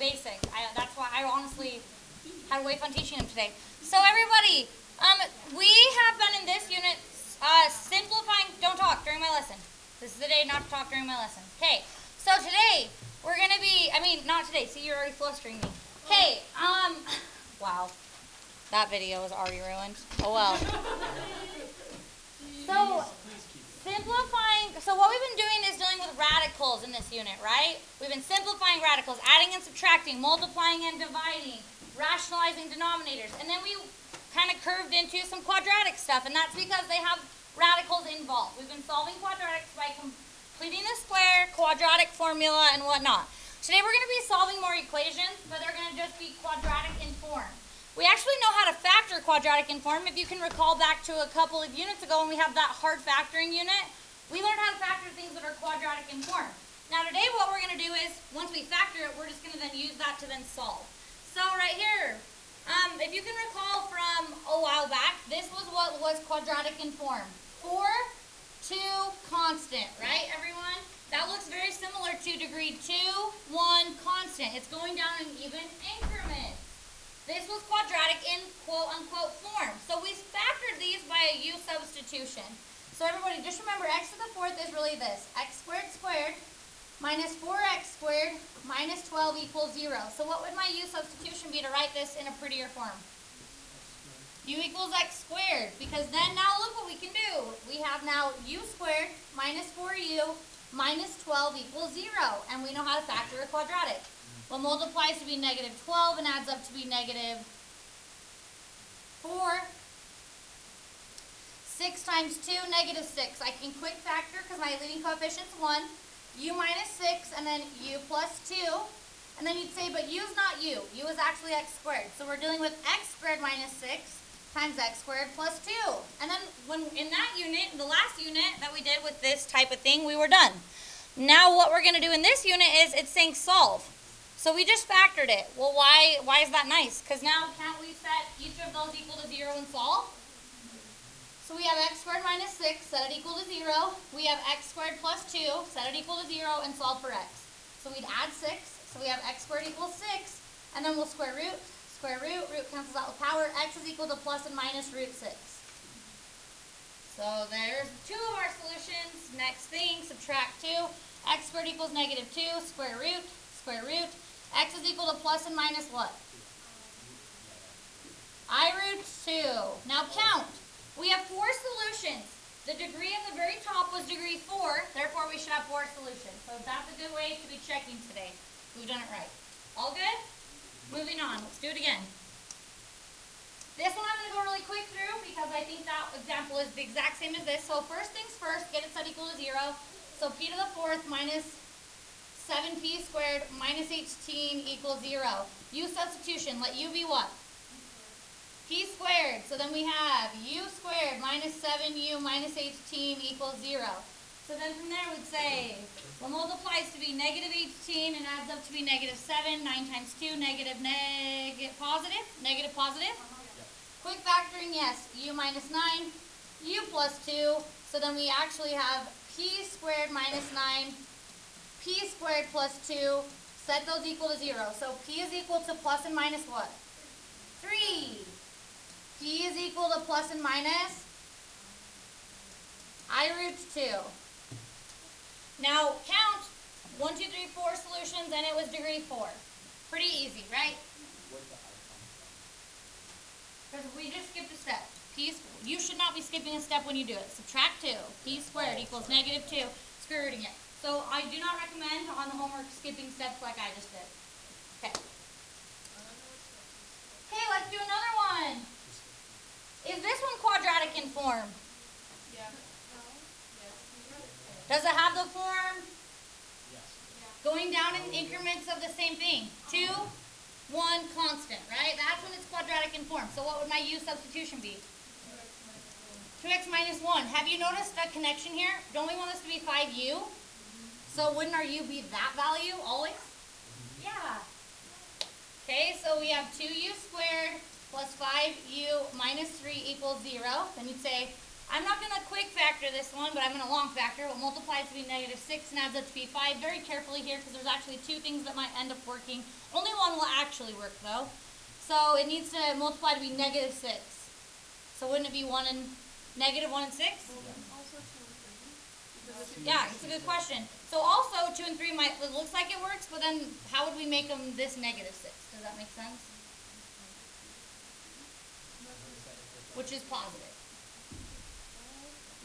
basic. That's why I honestly had way fun teaching them today. So everybody, we have been in this unit simplifying. Don't talk during my lesson. This is the day not to talk during my lesson. Okay. So today we're gonna be. Not today. See, you're already flustering me. Okay. Wow. That video is already ruined. Oh well. So simplifying. So what we've been doing is dealing with radicals in this unit, right? We've been simplifying radicals, adding and subtracting, multiplying and dividing, rationalizing denominators, and then we kind of curved into some quadratic stuff, and that's because they have radicals involved. We've been solving quadratics by completing the square, quadratic formula, and whatnot. Today we're going to be solving more equations, but they're going to just be quadratic in form. We actually know how to factor quadratic in form. If you can recall back to a couple of units ago when we have that hard factoring unit, we learned how to factor things that are quadratic in form. Now today what we're going to do is, once we factor it, we're just going to then use that to then solve. So right here, if you can recall from a while back, this was what was quadratic in form. 4 2 constant, right everyone? That looks very similar to degree 2 1 constant. It's going down in even increments. This was quadratic in quote-unquote form. So we factored these by a U-Substitution. So everybody, just remember x to the 4th is really this. X squared squared minus 4x squared minus 12 equals 0. So what would my U-Substitution be to write this in a prettier form? U equals x squared. Because then now look what we can do. We have now u squared minus 4u minus 12 equals 0. And we know how to factor a quadratic. What multiplies to be negative 12 and adds up to be negative 4. 6 times 2, negative 6. I can quick factor because my leading coefficient is 1. U minus 6 and then u plus 2. And then you'd say, but u is not u. U is actually x squared. So we're dealing with x squared minus 6 times x squared plus 2. And then when in that unit, the last unit that we did with this type of thing, we were done. Now what we're going to do in this unit is it's saying solve. So we just factored it. Well, why is that nice? Because now can't we set each of those equal to 0 and solve? So we have x squared minus 6, set it equal to 0. We have x squared plus 2, set it equal to 0, and solve for x. So we'd add 6, so we have x squared equals 6, and then we'll square root, root cancels out with power, x is equal to plus and minus root 6. So there's 2 of our solutions. Next thing, subtract 2, x squared equals negative 2, square root, x is equal to plus and minus what? I root 2. Now count. We have 4 solutions. The degree at the very top was degree 4, therefore we should have 4 solutions. So that's a good way to be checking today. We've done it right. All good? Moving on. Let's do it again. This one I'm going to go really quick through because I think that example is the exact same as this. So first things first, get it set equal to 0. So p to the 4th minus 7p squared minus 18 equals 0. U substitution, let u be what? P squared. So then we have u squared minus 7u minus 18 equals 0. So then from there we'd say, what multiplies to be negative 18 and adds up to be negative 7, 9 times 2, negative positive. Quick factoring, yes, u minus 9, u plus 2. So then we actually have p squared minus 9, p squared plus 2, set those equal to 0. So p is equal to plus and minus what? 3. P is equal to plus and minus I root 2. Now count 1, 2, 3, 4 solutions and it was degree 4. Pretty easy, right? Because we just skipped a step. You should not be skipping a step when you do it. Subtract 2. P squared equals negative 2. Square rooting it. So I do not recommend on the homework skipping steps like I just did. Okay. Okay, let's do another one. Is this one quadratic in form? Yeah. Does it have the form? Yes. Going down in increments of the same thing. 2, 1 constant, right? That's when it's quadratic in form. So what would my U substitution be? 2x minus 1. Have you noticed a connection here? Don't we want this to be 5u? So wouldn't our u be that value always? Yeah. Okay, so we have 2u squared plus 5u minus 3 equals 0. Then you'd say I'm not going to quick factor this one, but I'm going to long factor. What multiplies to be negative 6 and adds up to be 5. Very carefully here because there's actually two things that might end up working. Only one will actually work though. So it needs to multiply to be negative 6. So wouldn't it be 1 and negative 1 and 6? Also 2 and 3. Yeah, it's a good question. So also 2 and 3 might, it looks like it works, but then how would we make them this negative 6? Does that make sense? Which is positive.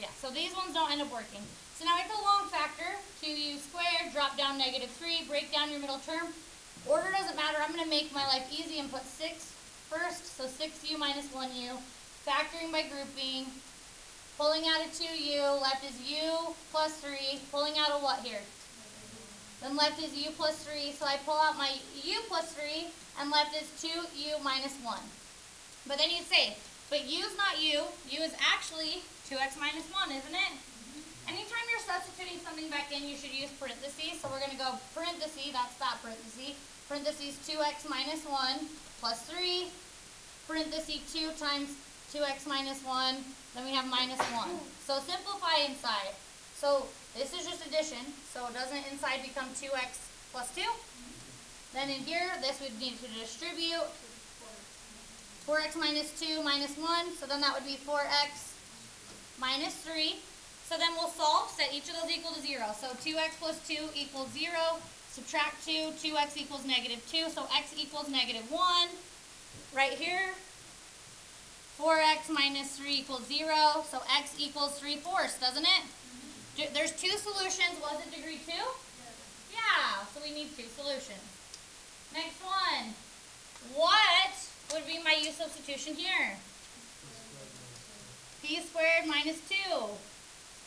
Yeah, so these ones don't end up working. So now we have the long factor, 2u squared, drop down negative 3, break down your middle term. Order doesn't matter. I'm going to make my life easy and put 6 first. So 6u minus 1u. Factoring by grouping. Pulling out a 2u, left is u plus 3. Pulling out a what here? Then left is u plus 3. So I pull out my u plus 3, and left is 2u minus 1. But then you'd say, but u's not u. U is actually 2x minus 1, isn't it? Anytime you're substituting something back in, you should use parentheses. So we're going to go parentheses, that's that parentheses. Parentheses 2x minus 1 plus 3. Parentheses 2 times 2x minus 1. Then we have minus 1. So simplify inside. So this is just addition. So doesn't inside become 2x plus 2? Then in here, this would need to distribute. 4x minus 2 minus 1. So then that would be 4x minus 3. So then we'll solve, set each of those equal to 0. So 2x plus 2 equals 0. Subtract 2, 2x equals negative 2. So x equals negative 1. Right here, 4x minus 3 equals 0. So x equals 3/4, doesn't it? There's two solutions. Was it degree 2? Yeah, so we need two solutions. Next one. What would be my U-substitution here? P squared minus 2.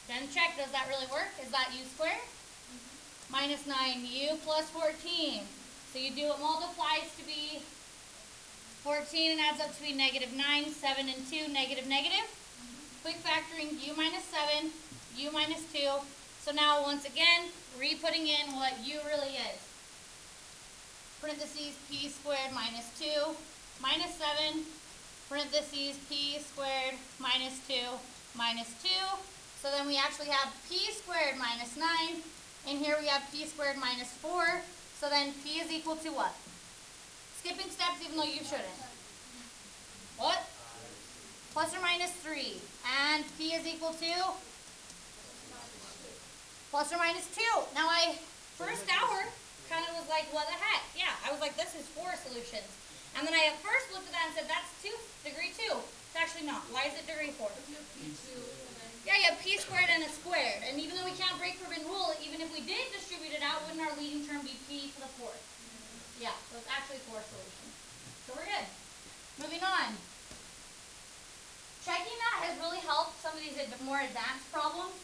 Then check, does that really work? Is that u squared? Minus 9u plus 14. So you do what multiplies to be 14 and adds up to be negative 9, 7 and 2, negative, negative. Quick factoring u minus 7, u minus 2. So now once again, re-putting in what u really is. Parentheses p squared minus 2 minus 7. Parentheses p squared minus 2 minus 2. So then we actually have p squared minus 9. And here we have p squared minus 4. So then p is equal to what? Skipping steps even though you shouldn't. What? Plus or minus 3. And p is equal to? Plus or minus 2. Now first hour, kind of was like, what the heck? Yeah, I was like, this is 4 solutions. And then I at first looked at that and said, that's degree 2. It's actually not. Why is it degree 4? Yeah, you have p squared and a squared. And even though we can't break Corbin rule, even if we did distribute it out, wouldn't our leading term be p to the 4th? Yeah, so it's actually 4 solutions. So we're good. Moving on. Checking that has really helped some of these more advanced problems.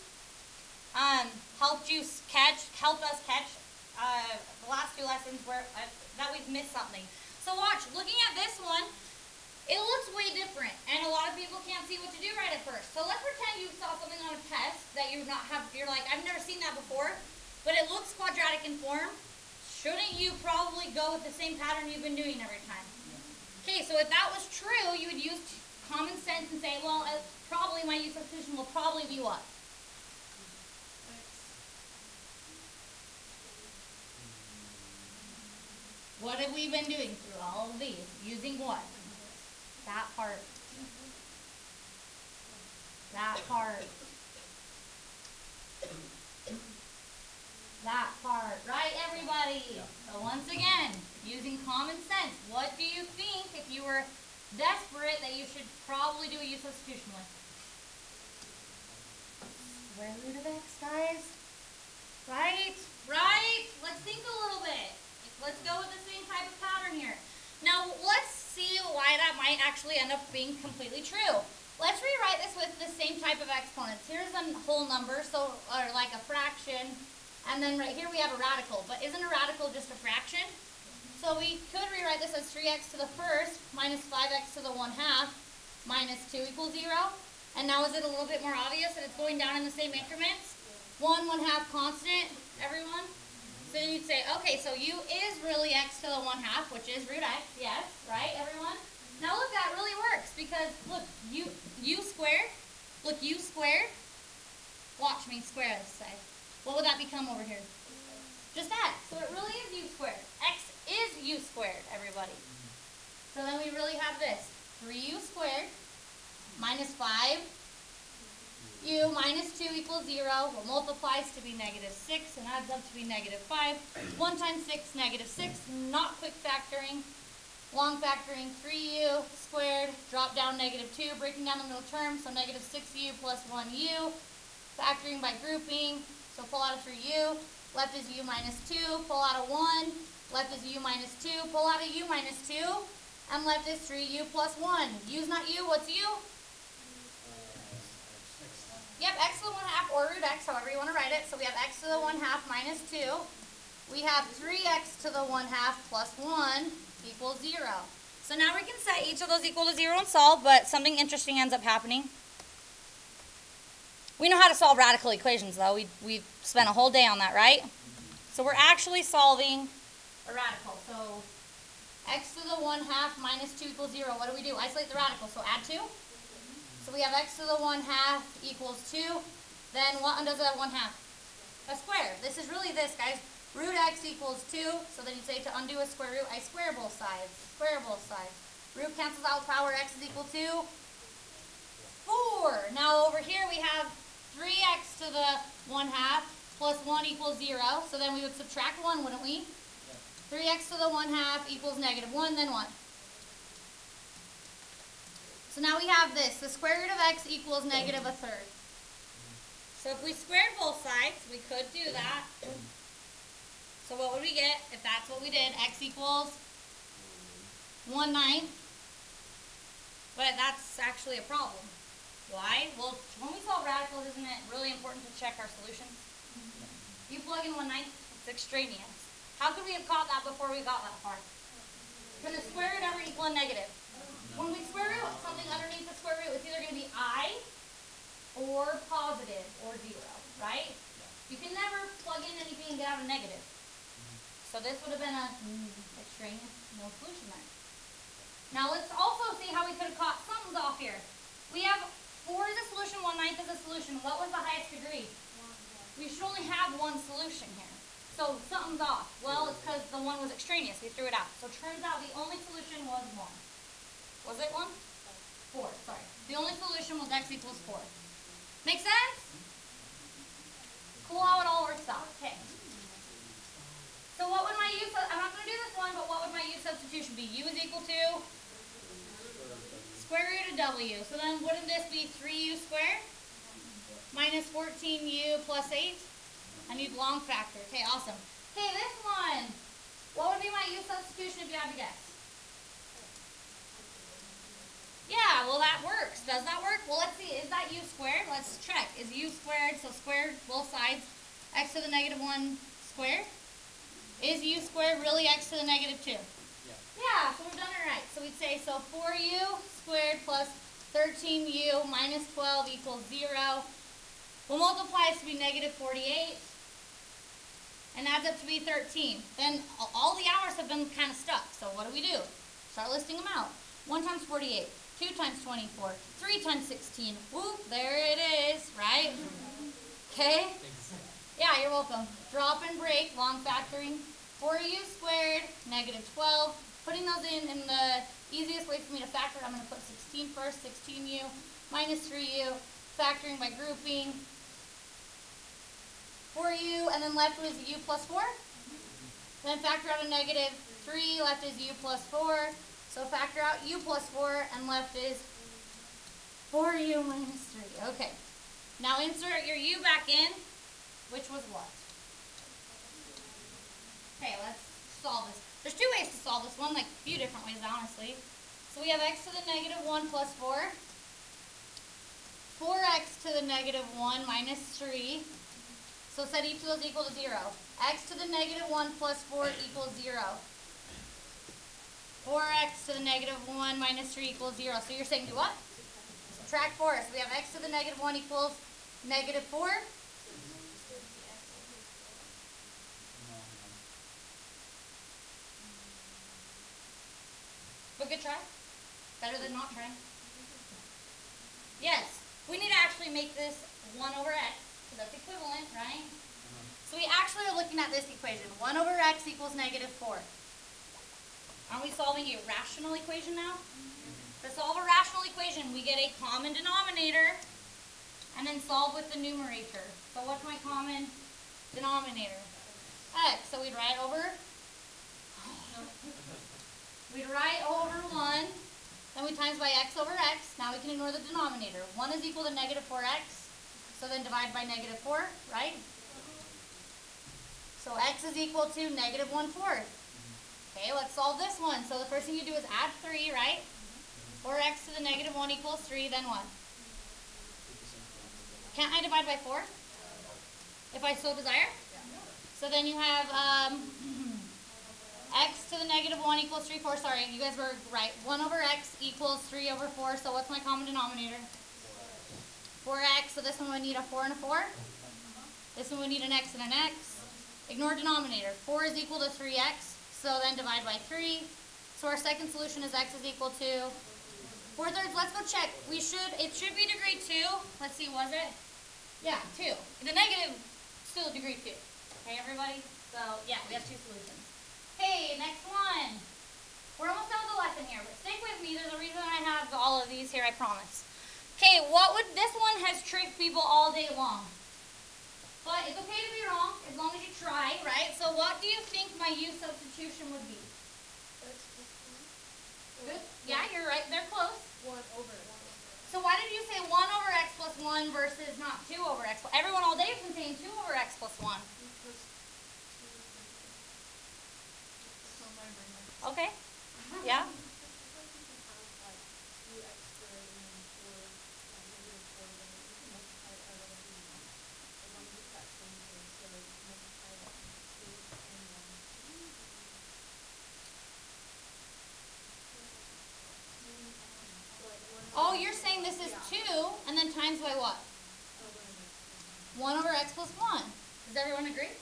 Helped us catch the last 2 lessons where that we've missed something. So watch, looking at this one, it looks way different, and a lot of people can't see what to do right at first. So let's pretend you saw something on a test that you're like, I've never seen that before, but it looks quadratic in form. Shouldn't you probably go with the same pattern you've been doing every time? Okay, so if that was true, you would use common sense and say, well, probably my U-substitution will probably be what? What have we been doing through all of these? Using what? That part. That part. That part. Right, everybody? So once again, using common sense, what do you think if you were desperate that you should probably do a U-substitution with? Square root of x, guys. Right? Right? Let's think a little bit. Let's go with the same type of pattern here. Now, let's see why that might actually end up being completely true. Let's rewrite this with the same type of exponents. Here's a whole number, or like a fraction, and then right here we have a radical. But isn't a radical just a fraction? So we could rewrite this as 3x to the first minus 5x to the 1/2 minus 2 equals 0. And now is it a little bit more obvious that it's going down in the same increments? 1/1/2 constant, everyone? So you'd say, okay, so u is really x to the 1/2, which is root x, yes, right, everyone? Now look, that really works because, look, u squared Look, u squared. Watch me square this side. What would that become over here? Just x. So it really is u squared. X is u squared, everybody. So then we really have this. 3u squared minus 5u minus 2 equals 0. What multiplies to be negative 6 and adds up to be negative 5. 1 times 6, negative 6. Not quick factoring. Long factoring, 3u squared, drop down negative 2, breaking down the middle term, so negative 6u plus 1u. Factoring by grouping, so pull out a 3u. Left is u minus 2, pull out a 1. Left is u minus 2, pull out a u minus 2. And left is 3u plus 1. U's not u, what's u? Yep, x to the 1/2 or root x, however you want to write it. So we have x to the 1/2 minus 2. We have 3x to the 1/2 plus 1 equals 0. So now we can set each of those equal to 0 and solve, but something interesting ends up happening. We know how to solve radical equations, though. We spent a whole day on that, right? So we're actually solving a radical. So x to the 1/2 minus 2 equals 0. What do? Isolate the radical, so add 2. So we have x to the 1/2 equals 2. Then what undoes that 1/2? A square. This is really this, guys. Root x equals 2. So then you say to undo a square root, I square both sides. Square both sides. Root cancels out power, x is equal to 4. Now over here we have 3x to the 1/2 plus 1 equals 0. So then we would subtract 1, wouldn't we? 3x to the 1/2 equals negative 1, then what? So now we have this. The square root of x equals negative 1/3. So if we squared both sides, we could do that. So what would we get if that's what we did? X equals 1/9. But that's actually a problem. Why? Well, when we solve radicals, isn't it really important to check our solutions? You plug in 1/9, it's extraneous. How could we have caught that before we got that far? Can the square root ever equal a negative? When we square root something underneath the square root, it's either going to be I or positive or 0, right? You can never plug in anything and get out a negative. So this would have been a extraneous, no solution there. Now let's also see how we could have caught something's off here. We have 4 is a solution, 1/9 is a solution. What was the highest degree? We should only have one solution here. So something's off. Well, it's because the 1 was extraneous. We threw it out. So it turns out the only solution was 1. Was it 1? 4, sorry. The only solution was x equals 4. Make sense? Cool how it all works out. Okay. So what would my I'm not going to do this one, but what would my U-substitution be? U is equal to square root of w. So then wouldn't this be 3u squared minus 14u plus 8? I need long factor. Okay, awesome. Okay, this one. What would be my U-substitution if you had to guess? Yeah, well that works. Does that work? Well, let's see. Is that u squared? Let's check. Is u squared, so squared both sides, x to the negative 1 squared? Is u squared really x to the negative 2? Yeah, so we've done it right. So we'd say, so 4u squared plus 13u minus 12 equals 0. We'll multiply it to be negative 48 and adds up to be 13. Then all the hours have been kind of stuck. So what do? Start listing them out. 1 times 48, 2 times 24, 3 times 16. Whoop, there it is, right? Okay? Yeah, you're welcome. Drop and break, long factoring. 4u squared, negative 12. Putting those in the easiest way for me to factor, I'm going to put 16 first, 16u minus 3u, factoring by grouping. 4u, and then left was u plus 4. Then factor out a negative 3, left is u plus 4. So factor out u plus 4, and left is 4u minus 3. Okay. Now insert your u back in, which was what? Okay, let's solve this. There's 2 ways to solve this one, like a few different ways, honestly. So we have x to the negative 1 plus 4. 4x to the negative 1 minus 3. So set each of those equal to 0. X to the negative 1 plus 4 equals 0. 4x to the negative 1 minus 3 equals 0. So you're saying do what? Subtract 4. So we have x to the negative 1 equals negative 4. But good try. Better than not trying. Yes. we need to actually make this 1 over x, so that's equivalent, right? So we actually are looking at this equation. 1 over x equals negative 4. Aren't we solving a rational equation now? To solve a rational equation, we get a common denominator and then solve with the numerator. So what's my common denominator? X. So we'd write over 1, then we times by x over x. Now we can ignore the denominator. 1 is equal to negative 4x, so then divide by negative 4, right? So x is equal to negative 1/4. Okay, let's solve this one. So the first thing you do is add 3, right? 4x to the negative 1 equals 3, then what? Can't I divide by 4? If I so desire? So then you have x to the negative 1 equals 3/4. Sorry, you guys were right. 1 over x equals 3 over 4. So what's my common denominator? 4x. So this one would need a 4 and a 4. This one would need an x and an x. Ignore denominator. 4 is equal to 3x. So then divide by 3. So our second solution is x is equal to 4/3. Let's go check. It should be degree 2. Let's see, was it? Yeah, 2. The negative still degree 2. Okay, everybody? So yeah, we have 2 solutions. Okay, next one. We're almost done with the lesson here, but stick with me. There's a reason I have all of these here, I promise. Okay, this one has tricked people all day long. But it's okay to be wrong, as long as you try, right? So what do you think my U-Substitution would be? Good? Yeah, you're right. They're close. 1 over. So why did you say 1 over x plus 1 versus not 2 over x? Well, everyone all day has been saying 2 over x plus 1. Okay. Yeah? Oh, you're saying this is 2 and then times by what? 1 over x plus 1. Does everyone agree?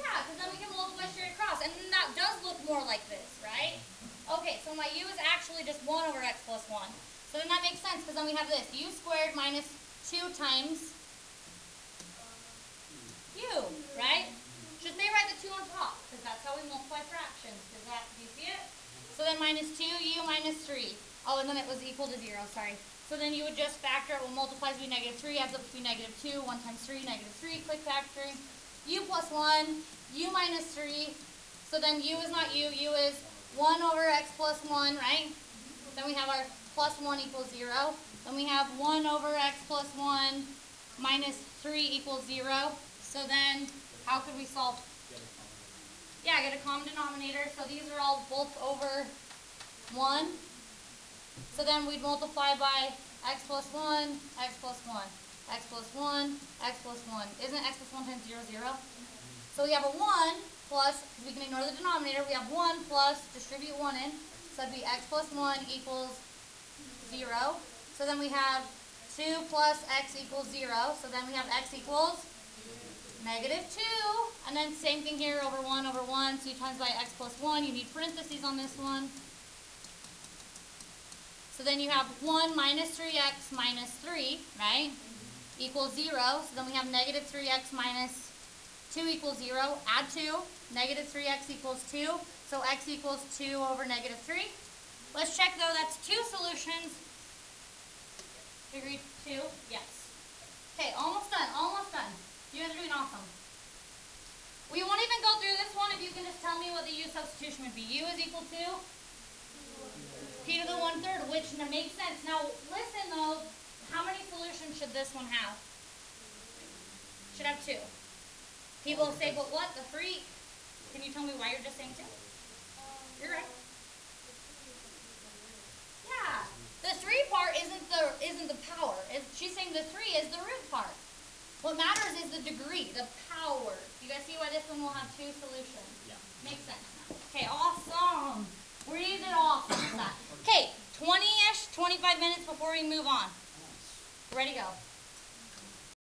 Yeah, because then we can multiply straight across. And that does look more like this, right? Okay, so my u is actually just 1 over x plus 1. So then that makes sense, because then we have this. U squared minus 2 times u, right? Should they write the 2 on top? Because that's how we multiply fractions. Do you see it? So then minus 2u minus 3. Oh, and then it was equal to 0, sorry. So then you would just factor it. Well, multiplies to be negative 3, adds up to be negative 2. 1 times 3, negative 3. Quick factoring. U plus 1, u minus 3. So then u is not u is 1 over x plus 1, right? Then we have our plus 1 equals 0. Then we have 1 over x plus 1 minus 3 equals 0. So then how could we solve? Yeah, get a common denominator. So these are all both over 1. So then we'd multiply by x plus 1, x plus 1, x plus 1, x plus 1. Isn't x plus 1 times 0, 0? So we have a 1 plus, because we can ignore the denominator, we have 1 plus, distribute 1 in. So that'd be x plus 1 equals 0. So then we have 2 plus x equals 0. So then we have x equals negative 2. And then same thing here, over 1 over 1. So you times by x plus 1. You need parentheses on this one. So then you have 1 minus 3x minus 3, right, equals 0. So then we have negative 3x minus 2 equals 0. Add 2. Negative 3x equals 2. So x equals 2 over negative 3. Let's check, though. That's 2 solutions. Degree 2? Yes. Okay, almost done. Almost done. You guys are doing awesome. We won't even go through this one if you can just tell me what the U-Substitution would be. U is equal to p to the 1/3, which makes sense. Now, listen though, how many solutions should this one have? Should have 2. People say, but what, the freak? Can you tell me why you're just saying 2? You're right. Yeah, the 3 part isn't the power. She's saying the 3 is the root part. What matters is the degree, the power. You guys see why this one will have 2 solutions? Yeah. Makes sense now. Okay, awesome. We did awesome with that. Okay, 20-ish, 25 minutes before we move on. Ready to go.